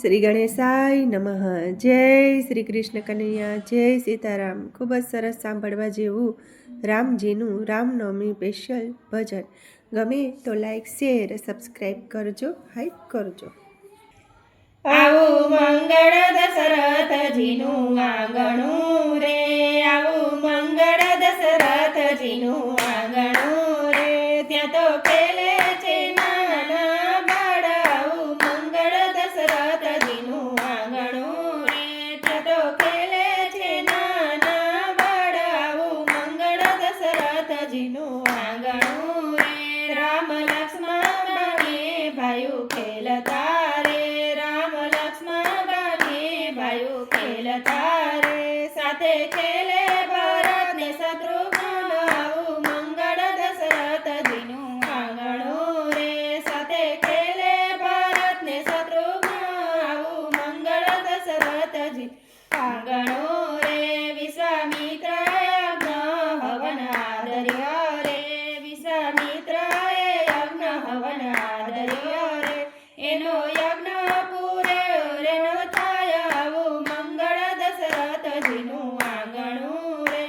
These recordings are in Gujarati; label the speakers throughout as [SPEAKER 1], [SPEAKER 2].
[SPEAKER 1] શ્રી ગણેશાય નમઃ. જય શ્રી કૃષ્ણ કનૈયા, જય સીતારામ. ખૂબ જ સરસ સાંભળવા જેવું રામજીનું રામનવમી સ્પેશિયલ ભજન. ગમે તો લાઈક, શેર, સબસ્ક્રાઈબ કરજો, હાઈપ કરજો.
[SPEAKER 2] આવું મંગળ દશરથજીનું આંગણું રે, આવું મંગળ દશરથજીનું આંગણું રે, ત્યાં તો ખેલે છે નાના બાળ. આવું મંગળ દશરથજીનું આંગણું રે, ત્યાં તો ખેલે છે નાના બાળ. આવું મંગળ દશરથજીનું આંગણું રે, રામ લક્ષ્મણ બને ભાઈઓ ખેલતા રે, ખેલતા રે, સાથે ખેલે ભરત ને શત્રુઘ્ન. આવું મંગળ દશરથજીનું આંગણું રે, સાથે ખેલે ભરત ને શત્રુઘ્ન. આવું મંગળ દશરથજી આંગણું રે, વિશ્વામિત્ર યજ્ઞ હવન આદર્ય રે, વિશ્વામિત્ર યજ્ઞ હવન આદર્ય રે, એનો યજ્ઞ પૂર્યો રે નો થાય. આવું મંગળ દશરથજીનું આંગણું રે,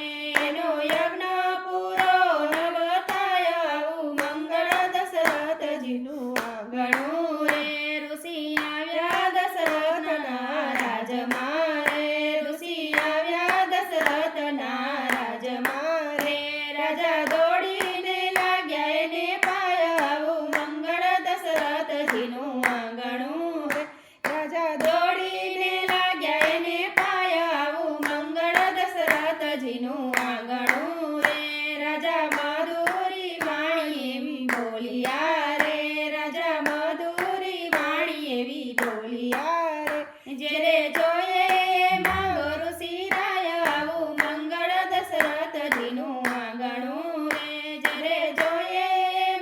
[SPEAKER 2] એનો યજ્ઞ પૂરો નવ થાય. આવું મંગળ દશરથજીનું આંગણું રે, ઋષિ આવ્યા દશરથના રાજમાં રે, ઋષિ આવ્યા દશરથના રાજમાં રે, રાજા દોડીને લાગ્યા એને પાય. આવું મંગળ દશરથજીનું આંગણું રે, રાજા દોડીને લાગ્યા એને પાય. આવું મંગળ દશરથજીનું આંગણું રે, રાજા મધુરી વાણી એવી બોલિયા રે, રાજા મધુરી વાણી એવી બોલિયા રે, જેરે જોઈએ માંગો ઋષિ રાય. આવું મંગળ દશરથજીનું આંગણું રે, જેરે જોઈએ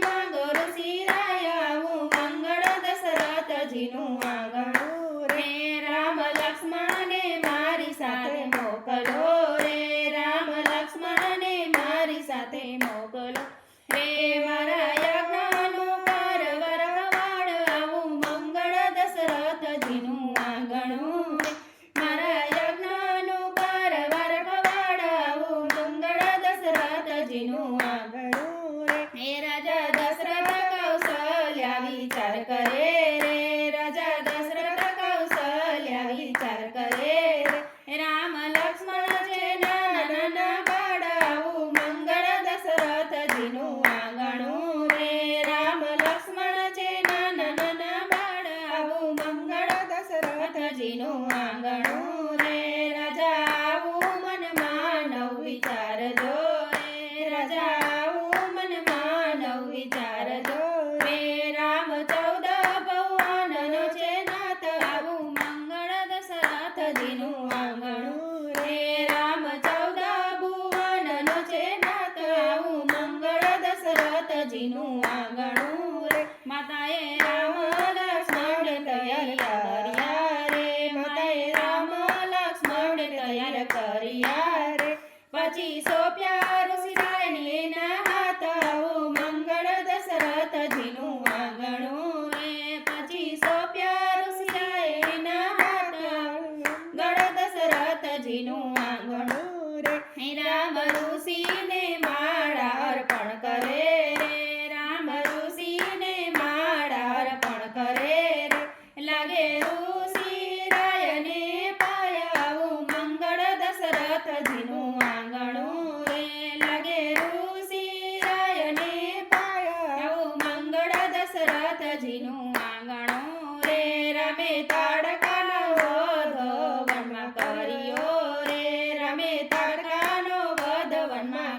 [SPEAKER 2] માંગો ઋષિ રાય. આવું મંગળ દશરથજીનું આંગણું રે, રામ લક્ષ્મણને મારી સાથે મોકલો રે, રામ લક્ષ્મણને મારી સાથે મોકલો રે, મારા યજ્ઞનું કરવર વાળ. આવું મંગળ દશરથજીનું આંગણું રે, મારા યજ્ઞનું કરવર વાળ. આવું મંગળ દશરથજીનું આંગણું રે, હે રાજા દશરથ કૌશલ્યા વિચાર કરે રે, રાજા દશરથ કૌશલ્યા વિચાર કરે રે, રામ લક્ષ્મણ છે નાના નાના બાળ. આવું મંગળ દશરથજીનું આંગણું રે, રામ લક્ષ્મણ છે નાના નાના બાળ. આવું મંગળ દશરથજીનું આંગણું રે, રાજા આવું મનમાં નવ વિચારજો રે, રાજા આવું મનમાં નવ વિચારજો રે, રામ 14 ભુવનનો છે નાથ. આવું મંગળ દશરથજીનું આંગણું રે, રામ 14 ભુવનનો છે નાથ. આવું મંગળ દશરથજીનું આંગણું રે, માતાએ રામ લક્ષ્મણ તૈયાર કર્યા રે, માતાએ રામ લક્ષ્મણ તૈયાર કર્યા રે, પછી સોંપ્યા ઋષિ રાયને એના હાથ. આવું મંગળ દશરથજીનું આંગણું રે, પછી સોંપ્યા ઋષિ રાય એના હાથ. મંગળ દશરથજીનું આંગણું રે, રામ ઋષિને માળા અર્પણ કરે રે, રામ ઋષિને માળા અર્પણ કરે રે, લાગે ઋષિ રાયને પાય. આવું મંગળ દશરથજીનું આંગણું રે, લાગે ઋષિ રાયને પાય. આવું મંગળ દશરથજીનું આંગણું રે, રામે તાડકાનો વધ વનમાં કર્યો રે, રામે તાડકાનો વધ વનમાં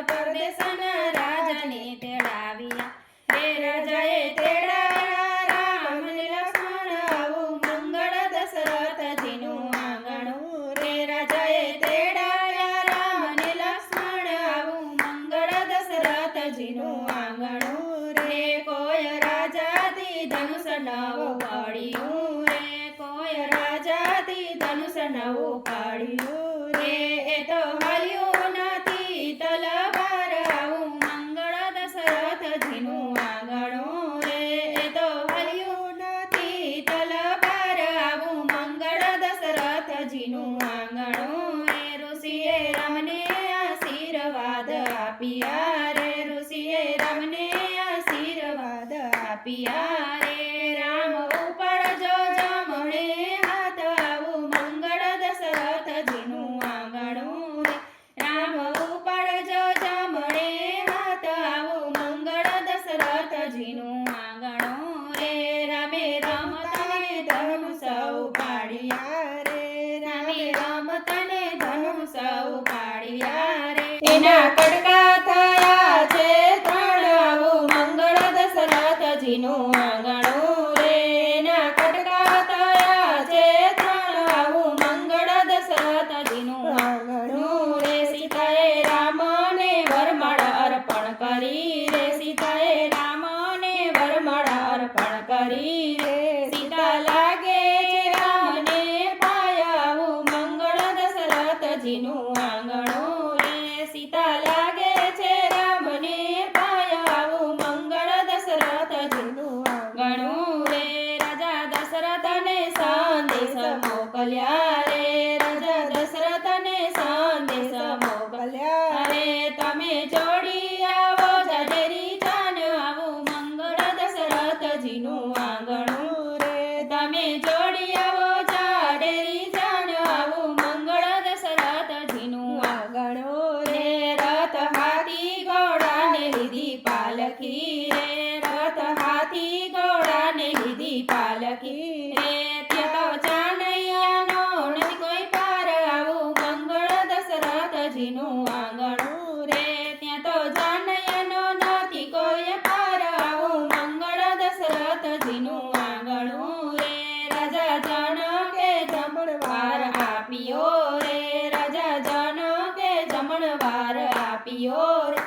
[SPEAKER 2] પરદેશના રાજાને તેડાવ્યા. રે રાજાએ તેડાવ્યા રામ ને લક્ષ્મણ, આવું મંગળ દશરથજીનું આંગણું. રે રાજાએ તેડાવ્યા રામ ને લક્ષ્મણ, આવું મંગળ દશરથજીનું આંગણું. રે કોઈ રાજાથી ધનુષ નવું પાડ્યું. રે કોઈ રાજાથી ધનુષ નવું પાડ્યું. રે એ તો હાલ્યું નથી તલવાર, આવું મંગળ દશરથજીનું આંગણું. રે એ તો હાલ્યું નથી તલવાર, આવું મંગળ દશરથજીનું આંગણું. રે ઋષિએ રામને આશીર્વાદ આપ્યા. રે ઋષિએ રામને આશીર્વાદ આપ્યા. રે રામ ઉપાડજો જમણે હાથ, આવું મંગળ દશરથજીનું આંગણું. રે રામ ઉપાડજો જમણે હાથ, આવું મંગળ દશરથજીનું આંગણું. રે રામે રમતને ધનુષ ઉપાડ્યા. રે રામે રમતને ધનુષ ઉપાડ્યા. રે એના કડકા થયા છે ત્રણ, આવું મંગળ દશરથજીનું આંગણું. રે એના કડકા થયા છે ત્રણ, આવું મંગળ દશરથજીનું આંગણું. રે સીતાએ રામને વરમાળ અર્પણ કરી. રે સીતાએ રામને વરમાળ અર્પણ કરી. રે સીતા લાગે છે રામને પાય, આવું મંગળ દશરથજીનું આંગણું. રે સીતા લાગે છે રામને પાય, આવું મંગળ દશરથજીનું આંગણું. રે રાજા દશરથને સંદેશ મોકલ્યા. રે રાજા દશરથને સંદેશ મોકલ્યા. રે તમે જોડી આવો જાડેરી જાન, આવું મંગળ દશરથજીનું આંગણું. રે તમે જોડી આવો જાડેરી જાન, આવું મંગળ દશરથજીનું આંગણું. રે રથ હાથી ઘોડાને લીધી પાલખી. રે રથ હાથી ઘોડાને લીધી પાલખી. રે ત્યાં તો જાનૈયાનો નથી કોઈ પાર, આવું મંગળ દશરથજીનું આંગણું. રે ત્યાં તો જાનૈયાનો નથી કોઈ પાર, આવું મંગળ દશરથજીનું આંગણું. રે રાજા જનકે જમણવાર આપ્યો. રે રાજા જનકે જમણવાર આપ્યો. રે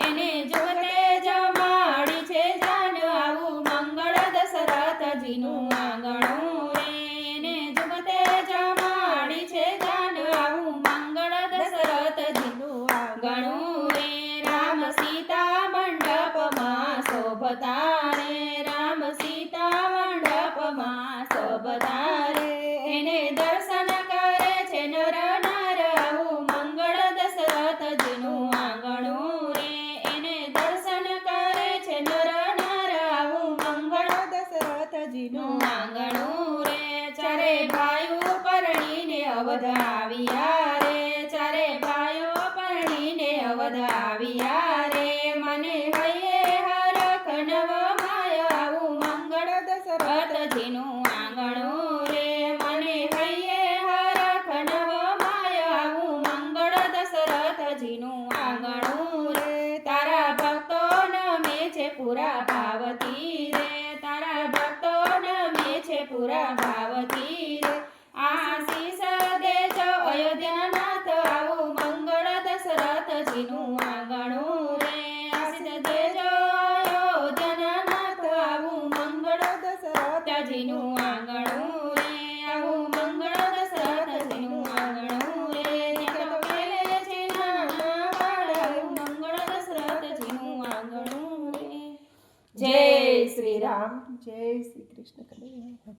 [SPEAKER 2] એને જોતે જમાડી છે જાન, આવું મંગળ દશરથજીનું આંગણું. રે એને જોતે જમાડી છે જાન, આવું મંગળ દશરથજીનું આંગણું. રે રામ સીતા મંડપમાં શોભતા. રે રામ સીતા મંડપમાં શોભતા. રે એને દર્શન કરે છે નર નાર, આવું મંગળ દશરથજીનું આંગણું. રે એને દર્શન કરે છે નર નાર, આવું મંગળ દશરથજીનું આંગણું. રે ચારે ભાઈઓ પરણીને અવધ આવ્યા. રે ચારે ભાઈઓ પરણીને અવધ આવ્યા. રે મને હૈયે હરખ નવ માય, આવું મંગળ દશરથજીનું આંગણું. રે મને હૈયે હરખ નવ માય, આવું મંગળ દશરથજીનું આંગણું. રે તારા ભક્તો નમે છે પૂરા ભાવથી. રે તારા ભક્તો નમે છે પૂરા ભાવથી. રે આશીષ દેજો અયોધ્યાનાથ, આવું મંગળ દશરથજીનું આંગણું. રે આશીષ દેજો અયોધ્યાનાથ, આવું મંગળ દશરથજીનું આંગણું. રે આવું મંગળ દશરથજીનું આંગણું. રે ત્યાં તો ખેલે છે નાના બાળ, આવું મંગળ દશરથજીનું આંગણું. રે જય શ્રી રામ.
[SPEAKER 1] જય શ્રી કૃષ્ણ કનૈયા.